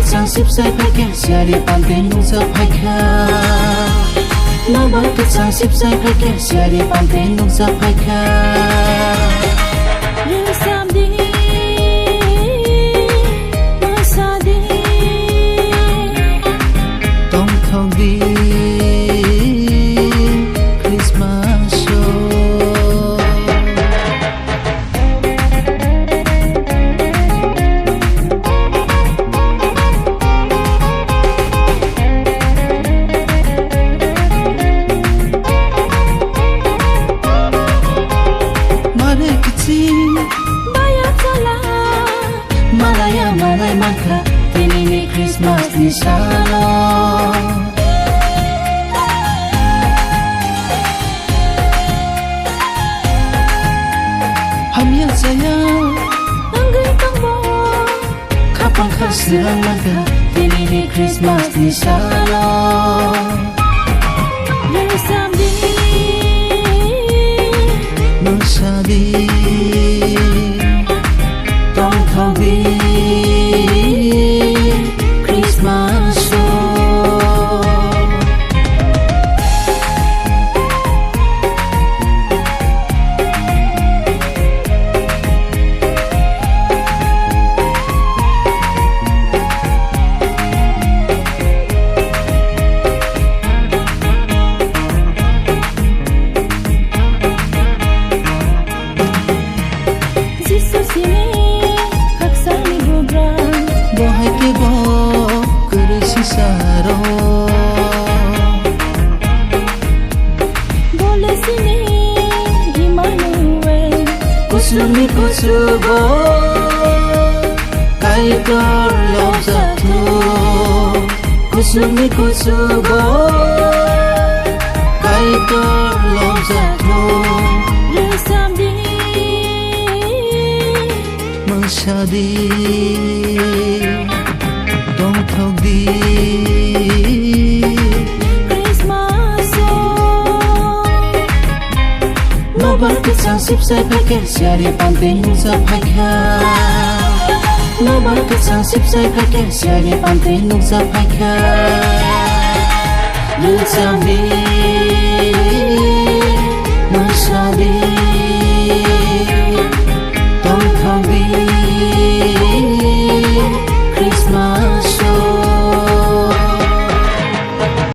sang sip sai phải kẻ xia đi bàn tên nung sập hay kha nó bắt cái sang sip sai phải kẻ xia đi bàn tên nung sập hay kha như sam đi mơ xa đi tông thong đi Christmas show Malaya malay mangka tinini Christmas ni Shalom Hamya saya angay tangbo kapang kasilang mangka tinini Christmas ni Shalom như sam đi mơ xa đi tông thong đi Christmas show Jesus ini haksan ni bubran Bohay ke bo kursi saro boleh sini Emmanuel kusumi kusubo kai kor lo satu kusumi kusubo kai kor lo satu như sam đi Shadi don't talk di Christmas song no barket sang sip sai paket siari panting sa pakha no barket sang sip sai paket siari panting sa pakha lu sam di